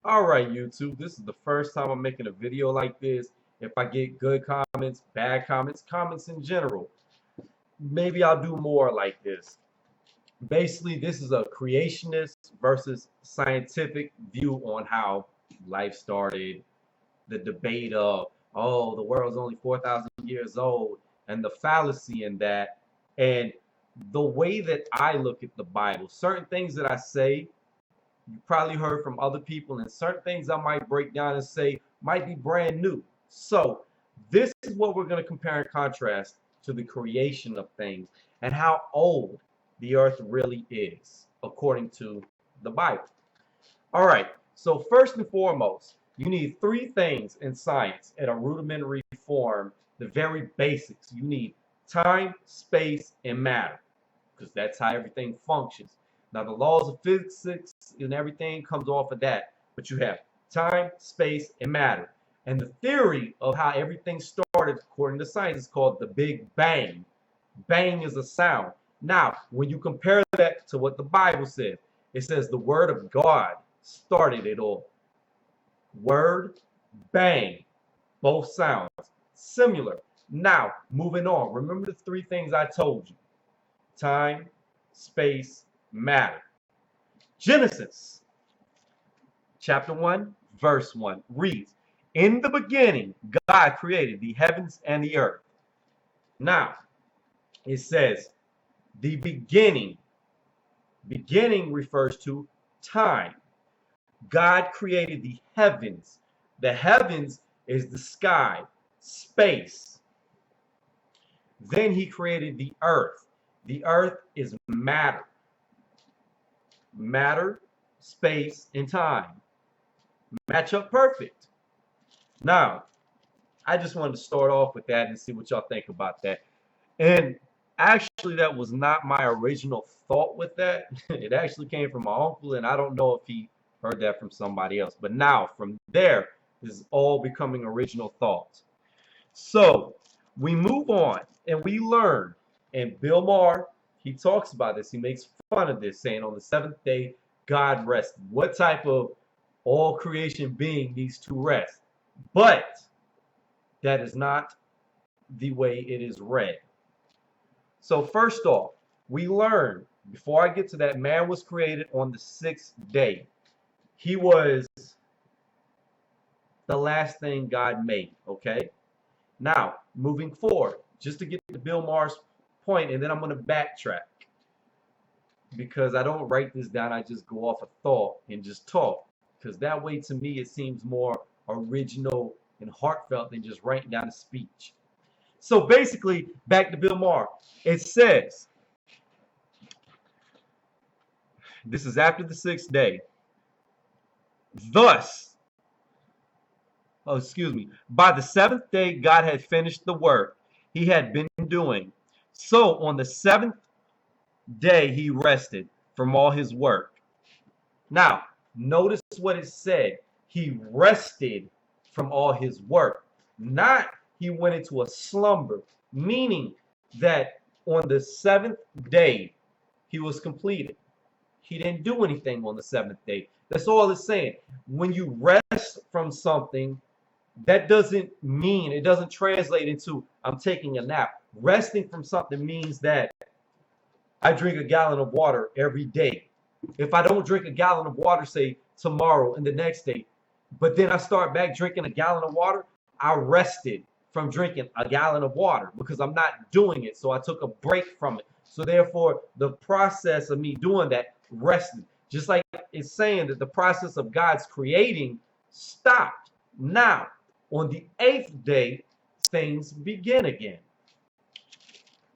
All right, YouTube, this is the first time I'm making a video like this. If I get good comments, bad comments, comments in general, maybe I'll do more like this. Basically, this is a creationist versus scientific view on how life started, the debate of, oh, the world's only 4,000 years old, and the fallacy in that, and the way that I look at the Bible. Certain things that I say you probably heard from other people, and certain things I might break down and say might be brand new. So this is what we're going to compare and contrast to the creation of things and how old the earth really is according to the Bible. All right, so first and foremost, you need three things in science at a rudimentary form, the very basics. You need time, space, and matter, because that's how everything functions. Now, the laws of physics and everything comes off of that, but you have time, space, and matter. And the theory of how everything started, according to science, is called the Big Bang. Bang is a sound. Now, when you compare that to what the Bible says, it says the Word of God started it all. Word, bang, both sounds similar. Now, moving on. Remember the three things I told you: time, space, matter. Genesis chapter 1, verse 1 reads, "In the beginning, God created the heavens and the earth." Now, it says the beginning. Beginning refers to time. God created the heavens. The heavens is the sky, space. Then he created the earth. The earth is matter. Matter, space, and time match up perfect. Now, I just wanted to start off with that and see what y'all think about that. And actually, that was not my original thought with that. It actually came from my uncle, and I don't know if he heard that from somebody else. But now, from there, this is all becoming original thoughts. So we move on and we learn. And Bill Maher, he talks about this. He makes fun of this, saying on the seventh day, God rested. What type of all creation being needs to rest? But that is not the way it is read. So first off, we learn, before I get to that, man was created on the sixth day. He was the last thing God made, okay? Now, moving forward, just to get to Bill Maher's point, and then I'm going to backtrack because I don't write this down. I just go off a thought and just talk, because that way, to me, it seems more original and heartfelt than just writing down a speech. So basically, back to Bill Maher. It says, this is after the sixth day. Thus, oh, excuse me, by the seventh day, God had finished the work he had been doing. So on the seventh day, he rested from all his work. Now, notice what it said. He rested from all his work. Not he went into a slumber, meaning that on the seventh day, he was completed. He didn't do anything on the seventh day. That's all it's saying. When you rest from something, that doesn't mean, it doesn't translate into I'm taking a nap. Resting from something means that I drink a gallon of water every day. If I don't drink a gallon of water, say tomorrow and the next day, but then I start back drinking a gallon of water, I rested from drinking a gallon of water because I'm not doing it. So I took a break from it. So therefore, the process of me doing that rested. Just like it's saying that the process of God's creating stopped. Now, on the eighth day, things begin again.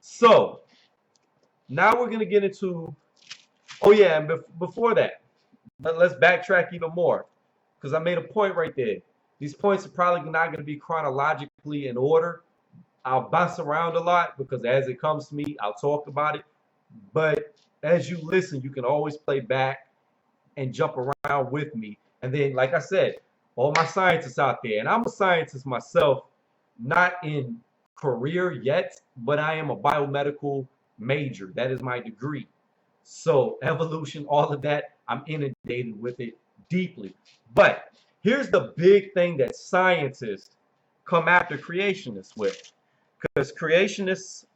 So now we're going to get into, oh yeah, and before that, let's backtrack even more, because I made a point right there. These points are probably not going to be chronologically in order. I'll bounce around a lot because as it comes to me, I'll talk about it. But as you listen, you can always play back and jump around with me. And then, like I said, all my scientists out there, and I'm a scientist myself, not in career yet, but I am a biomedical major. That is my degree. So evolution, all of that, I'm inundated with it deeply. But here's the big thing that scientists come after creationists with. Because creationists,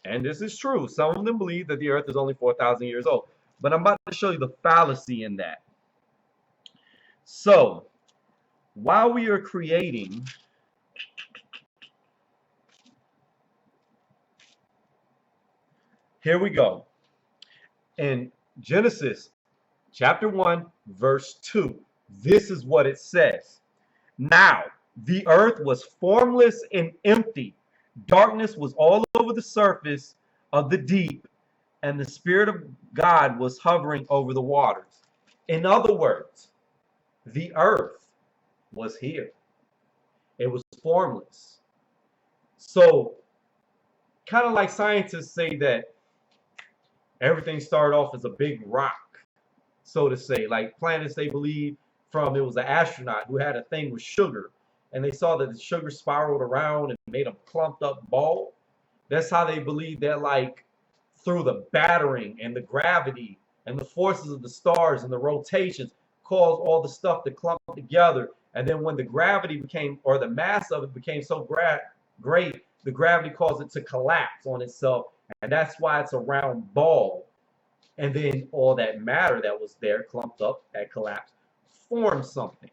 and this is true, some of them believe that the earth is only 4,000 years old. But I'm about to show you the fallacy in that. So, while we are creating, here we go. In Genesis chapter 1, verse 2, this is what it says. Now, the earth was formless and empty. Darkness was all over the surface of the deep, and the Spirit of God was hovering over the waters. In other words, the earth was here. It was formless. So, kind of like scientists say that everything started off as a big rock, so to say. Like planets, they believe from it was an astronaut who had a thing with sugar, and they saw that the sugar spiraled around and made a clumped up ball. That's how they believe that, like, through the battering and the gravity and the forces of the stars and the rotations caused all the stuff to clump together. And then when the gravity became, or the mass of it became so great, the gravity caused it to collapse on itself. And that's why it's a round ball. And then all that matter that was there, clumped up, that collapsed, formed something.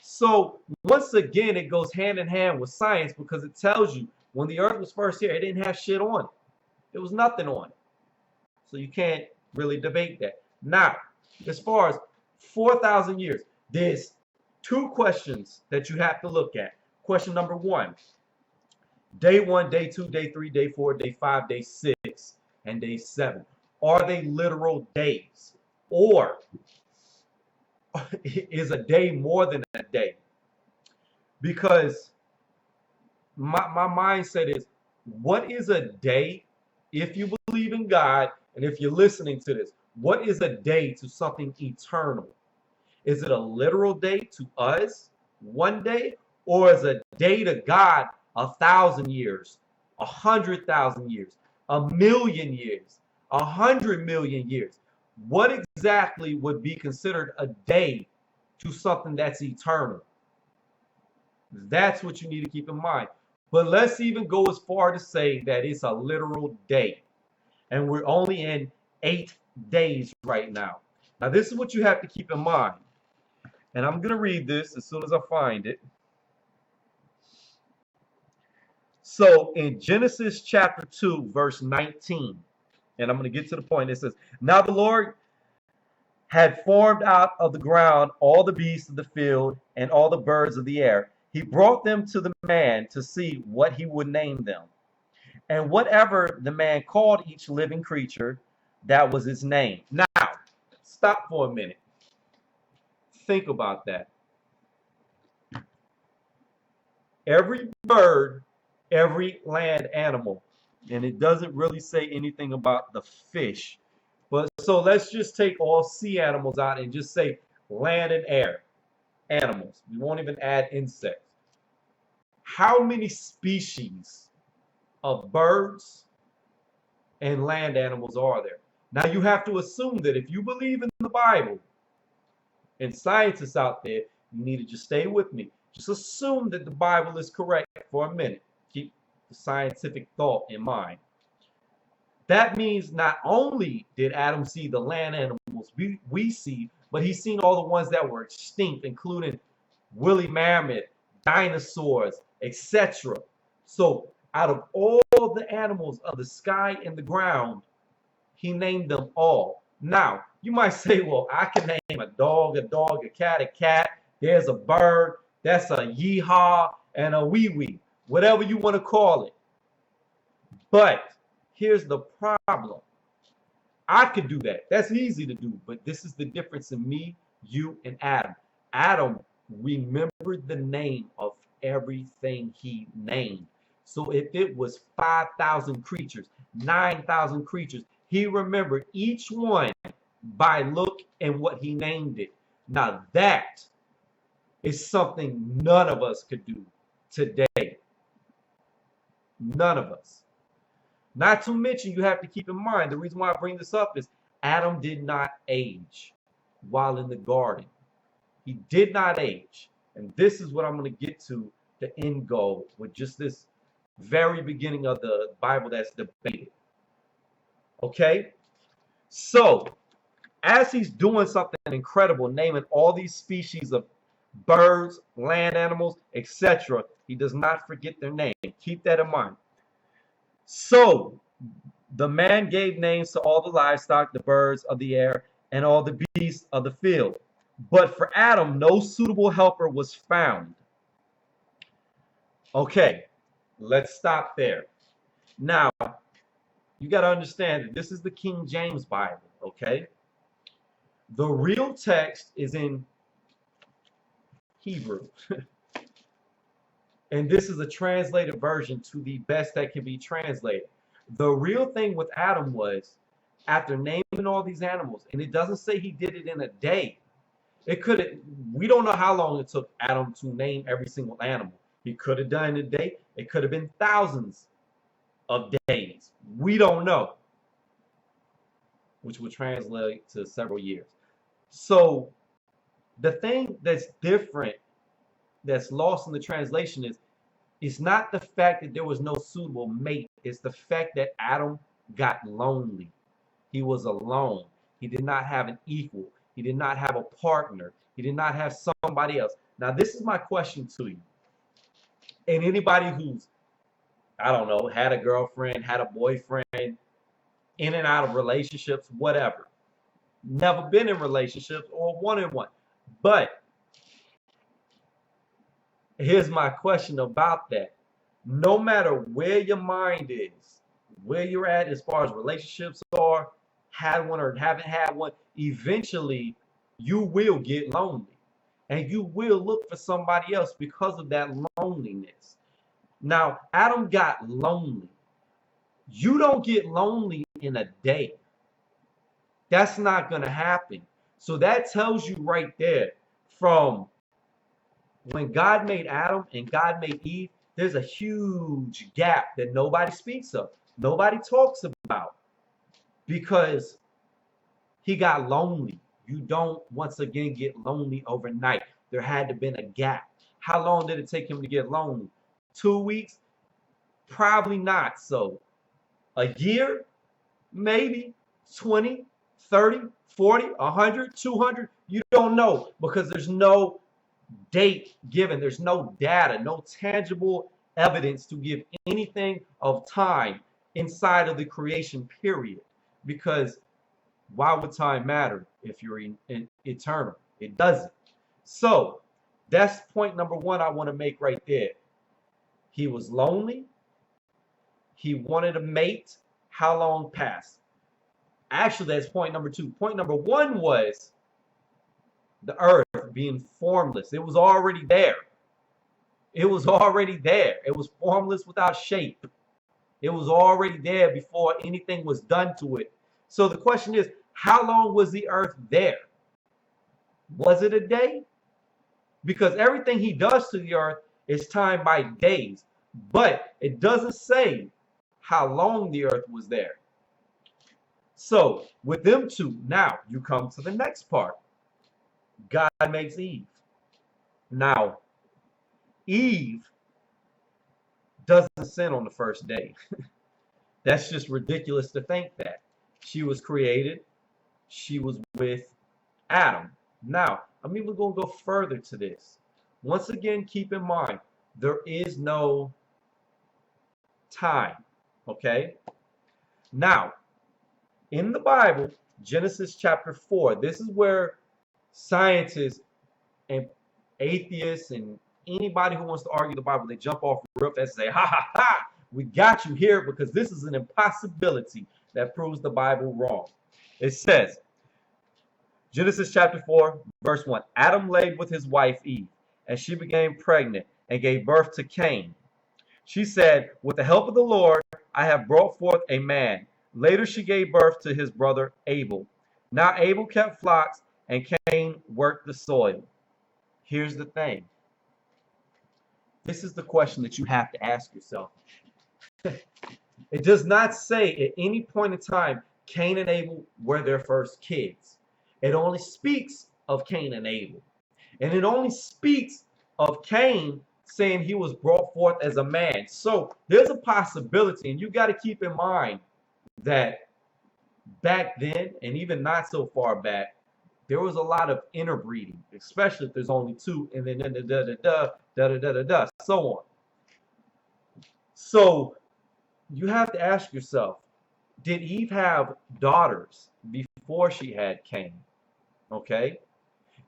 So once again, it goes hand in hand with science, because it tells you when the earth was first here, it didn't have shit on it. There was nothing on it. So you can't really debate that. Now, as far as 4,000 years, there's two questions that you have to look at. Question number one, day 1, day 2, day 3, day 4, day 5, day 6, and day 7. Are they literal days? Or is a day more than a day? Because my mindset is, what is a day if you believe in God and if you're listening to this? What is a day to something eternal? Is it a literal day to us, one day? Or is a day to God 1,000 years, 100,000 years, 1,000,000 years, 100,000,000 years? What exactly would be considered a day to something that's eternal? That's what you need to keep in mind. But let's even go as far to say that it's a literal day. And we're only in 8 days right now. Now, this is what you have to keep in mind. And I'm going to read this as soon as I find it. So in Genesis chapter 2, verse 19, and I'm going to get to the point, it says, now the Lord had formed out of the ground all the beasts of the field and all the birds of the air. He brought them to the man to see what he would name them. And whatever the man called each living creature, that was his name. Now, stop for a minute. Think about that. Every bird, every land animal, and it doesn't really say anything about the fish. But so let's just take all sea animals out and just say land and air animals. We won't even add insects. How many species of birds and land animals are there? Now you have to assume that if you believe in the Bible, and scientists out there, you need to just stay with me. Just assume that the Bible is correct for a minute. Keep the scientific thought in mind. That means not only did Adam see the land animals we see, but he's seen all the ones that were extinct, including woolly mammoth, dinosaurs, etc. So out of all the animals of the sky and the ground, he named them all. Now, you might say, well, I can name a dog, a cat. There's a bird, that's a yeehaw, and a wee-wee, whatever you want to call it. But here's the problem. I could do that. That's easy to do. But this is the difference in me, you, and Adam. Adam remembered the name of everything he named. So if it was 5,000 creatures, 9,000 creatures, he remembered each one by look and what he named it. Now that is something none of us could do today. None of us. Not to mention, you have to keep in mind, the reason why I bring this up is Adam did not age while in the garden. He did not age. And this is what I'm going to get to the end goal with just this very beginning of the Bible that's debated. Okay? So, as he's doing something incredible, naming all these species of birds, land animals, etc., he does not forget their name. Keep that in mind. So, the man gave names to all the livestock, the birds of the air, and all the beasts of the field. But for Adam, no suitable helper was found. Okay, let's stop there. Now, you got to understand that this is the King James Bible, okay? The real text is in Hebrew. And this is a translated version to the best that can be translated. The real thing with Adam was, after naming all these animals, and it doesn't say he did it in a day. We don't know how long it took Adam to name every single animal. He could have done it in a day. It could have been thousands of days. We don't know, which would translate to several years. So the thing that's different, that's lost in the translation, is it's not the fact that there was no suitable mate. It's the fact that Adam got lonely. He was alone. He did not have an equal. He did not have a partner. He did not have somebody else. Now, this is my question to you. And anybody who's, I don't know, had a girlfriend, had a boyfriend, in and out of relationships, whatever. Never been in relationships or one-on-one. But here's my question about that. No matter where your mind is, where you're at as far as relationships are, had one or haven't had one, eventually you will get lonely. And you will look for somebody else because of that loneliness. Now, Adam got lonely. You don't get lonely in a day. That's not going to happen. So that tells you right there, from when God made Adam and God made Eve, there's a huge gap that nobody speaks of. Nobody talks about, because he got lonely. You don't, once again, get lonely overnight. There had to have been a gap. How long did it take him to get lonely? 2 weeks? Probably not so. A year? Maybe. 20, 30, 40, 100, 200? You don't know, because there's no date given. There's no data, no tangible evidence to give anything of time inside of the creation period. Because why would time matter if you're in eternal? It doesn't. So that's point number one I want to make right there. He was lonely. He wanted a mate. How long passed? Actually, that's point number two. Point number one was the earth being formless. It was already there. It was already there. It was formless, without shape. It was already there before anything was done to it. So the question is, how long was the earth there? Was it a day? Because everything he does to the earth is timed by days. But it doesn't say how long the earth was there. So with them two, now you come to the next part. God makes Eve. Now, Eve doesn't sin on the first day. That's just ridiculous to think that. She was created. She was with Adam. Now, I'm even going to go further to this. Once again, keep in mind, there is no time. Okay? Now, in the Bible, Genesis chapter 4, this is where scientists and atheists and anybody who wants to argue the Bible, they jump off the roof and say, ha ha ha, we got you here, because this is an impossibility that proves the Bible wrong. It says, Genesis chapter 4, verse 1, Adam laid with his wife Eve, and she became pregnant and gave birth to Cain. She said, with the help of the Lord, I have brought forth a man. Later she gave birth to his brother Abel. Now Abel kept flocks, and Cain worked the soil. Here's the thing. This is the question that you have to ask yourself. It does not say at any point in time Cain and Abel were their first kids. It only speaks of Cain and Abel. And it only speaks of Cain saying he was brought forth as a man. So there's a possibility, and you got to keep in mind that back then, and even not so far back, there was a lot of interbreeding, especially if there's only two, and then so on. So you have to ask yourself, did Eve have daughters before she had Cain? Okay.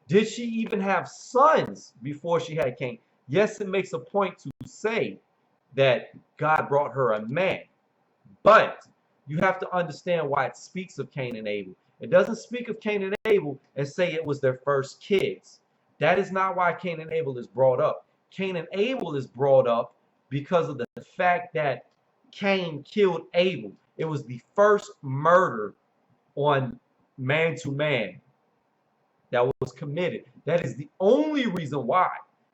Did she even have sons before she had Cain? Yes, it makes a point to say that God brought her a man, but you have to understand why it speaks of Cain and Abel. It doesn't speak of Cain and Abel and say it was their first kids. That is not why Cain and Abel is brought up. Cain and Abel is brought up because of the fact that Cain killed Abel. It was the first murder on man to man that was committed. That is the only reason why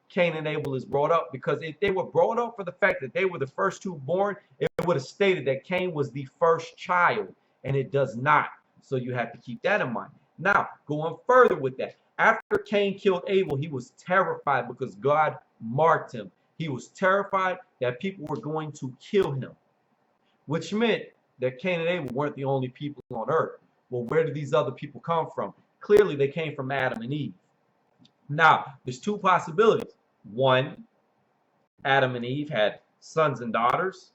Cain and Abel is brought up, because if they were brought up for the fact that they were the first two born, it would have stated that Cain was the first child, and it does not. So you have to keep that in mind. Now, going further with that, after Cain killed Abel, he was terrified because God marked him. He was terrified that people were going to kill him, which meant that Cain and Abel weren't the only people on earth. Well, where did these other people come from? Clearly, they came from Adam and Eve. Now, there's two possibilities. One, Adam and Eve had sons and daughters,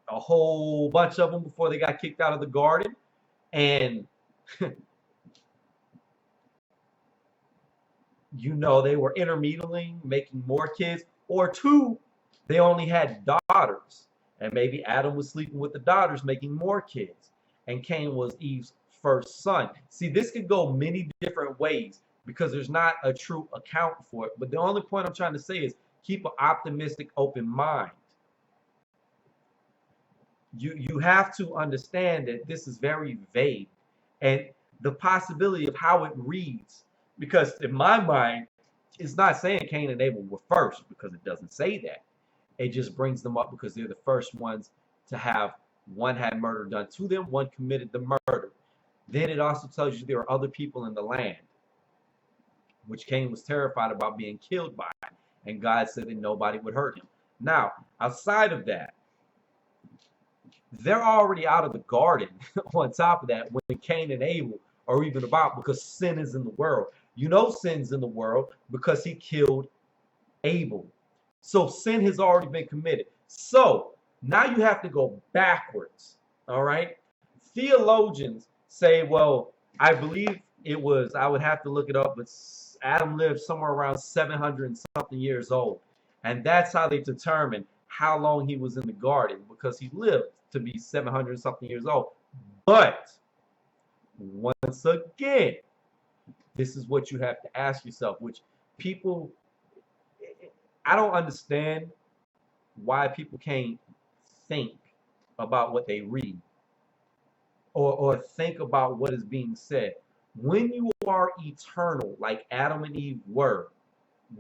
a whole bunch of them before they got kicked out of the garden. And, you know, they were intermingling, making more kids. Or two, they only had daughters. And maybe Adam was sleeping with the daughters, making more kids. And Cain was Eve's first son. See, this could go many different ways because there's not a true account for it. But the only point I'm trying to say is keep an optimistic, open mind. You have to understand that this is very vague, and the possibility of how it reads, because in my mind, it's not saying Cain and Abel were first, because it doesn't say that. It just brings them up because they're the first ones to have, one had murder done to them, one committed the murder. Then it also tells you there are other people in the land, which Cain was terrified about being killed by, and God said that nobody would hurt him. Now, outside of that, they're already out of the garden on top of that when Cain and Abel are even about, because sin is in the world. You know sin's in the world because he killed Abel. So sin has already been committed. So now you have to go backwards. All right. Theologians say, well, I believe it was, I would have to look it up, but Adam lived somewhere around 700 and something years old. And that's how they determine how long he was in the garden, because he lived to be 700 something years old. But once again, this is what you have to ask yourself, which people, I don't understand why people can't think about what they read, or think about what is being said. When you are eternal, like Adam and Eve were,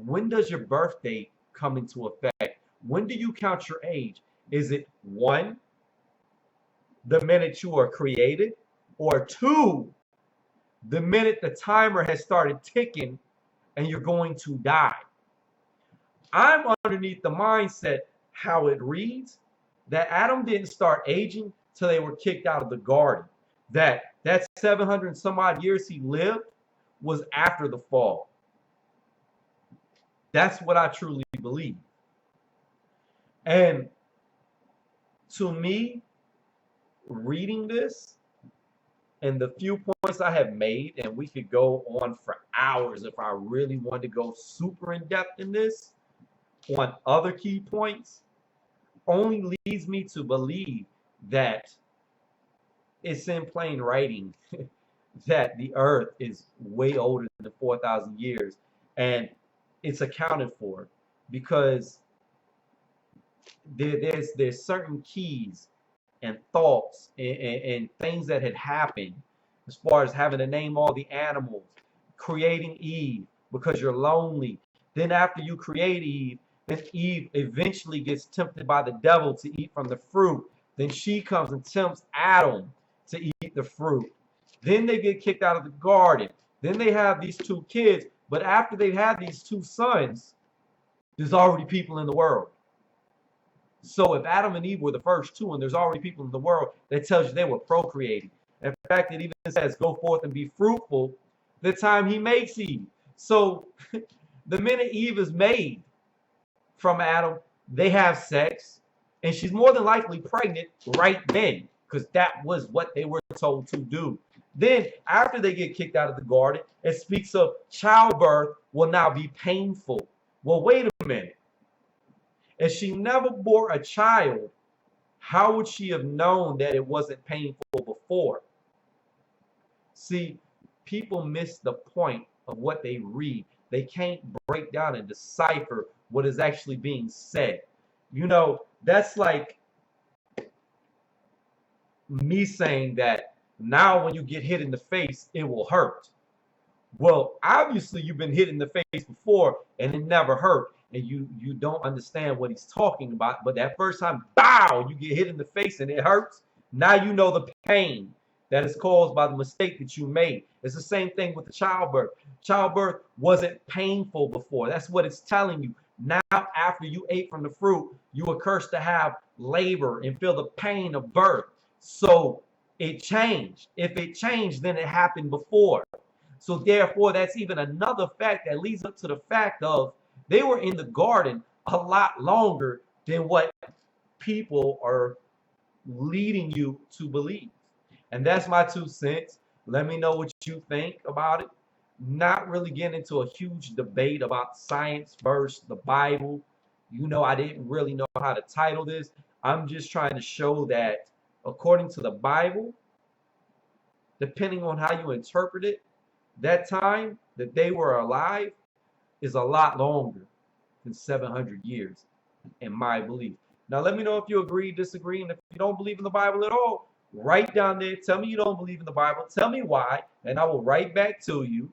when does your birthday come into effect? When do you count your age? Is it one, the minute you are created, or two, the minute the timer has started ticking and you're going to die? I'm underneath the mindset, how it reads, that Adam didn't start aging till they were kicked out of the garden. That 700 and some odd years he lived was after the fall. That's what I truly believe. And to me, reading this and the few points I have made, and we could go on for hours if I really wanted to go super in depth in this on other key points, only leads me to believe that it's in plain writing that the earth is way older than 4,000 years, and it's accounted for because there's certain keys and thoughts and things that had happened, as far as having to name all the animals, creating Eve because you're lonely. Then after you create Eve, then Eve eventually gets tempted by the devil to eat from the fruit. Then she comes and tempts Adam to eat the fruit. Then they get kicked out of the garden. Then they have these two kids. But after they've had these two sons, there's already people in the world. So if Adam and Eve were the first two and there's already people in the world, that tells you they were procreating. In fact, it even says, go forth and be fruitful the time he makes Eve. So the minute Eve is made from Adam, they have sex, and she's more than likely pregnant right then, because that was what they were told to do. Then, after they get kicked out of the garden, it speaks of childbirth will now be painful. Well, wait a minute. If she never bore a child, how would she have known that it wasn't painful before? See, people miss the point of what they read. They can't break down and decipher what is actually being said. You know, that's like me saying that now when you get hit in the face, it will hurt. Well, obviously you've been hit in the face before and it never hurt, and you don't understand what he's talking about. But that first time, bow, you get hit in the face and it hurts. Now you know the pain that is caused by the mistake that you made. It's the same thing with the childbirth. Childbirth wasn't painful before. That's what it's telling you. Now, after you ate from the fruit, you were cursed to have labor and feel the pain of birth. So it changed. If it changed, then it happened before. So therefore, that's even another fact that leads up to the fact of they were in the garden a lot longer than what people are leading you to believe. And that's my 2 cents. Let me know what you think about it. Not really getting into a huge debate about science versus the Bible. You know, I didn't really know how to title this. I'm just trying to show that according to the Bible, depending on how you interpret it, that time that they were alive is a lot longer than 700 years, in my belief. Now, let me know if you agree, disagree, and if you don't believe in the Bible at all, write down there. Tell me you don't believe in the Bible. Tell me why, and I will write back to you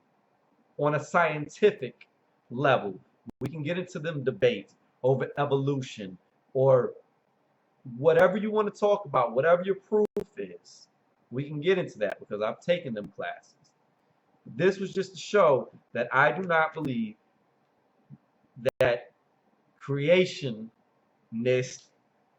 on a scientific level. We can get into them debates over evolution or whatever you want to talk about, whatever your proof is. We can get into that because I've taken them classes. This was just to show that I do not believe that creationists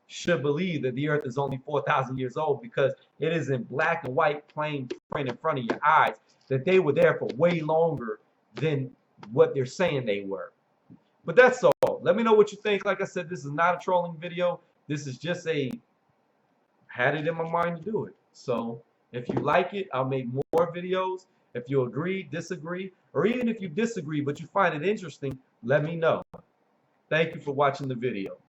should believe that the earth is only 4,000 years old, because it is in black and white plain print in front of your eyes that they were there for way longer than what they're saying they were. But that's all. Let me know what you think. Like I said, this is not a trolling video. This is just had it in my mind to do it. So if you like it, I'll make more videos. If you agree, disagree, or even if you disagree but you find it interesting, let me know. Thank you for watching the video.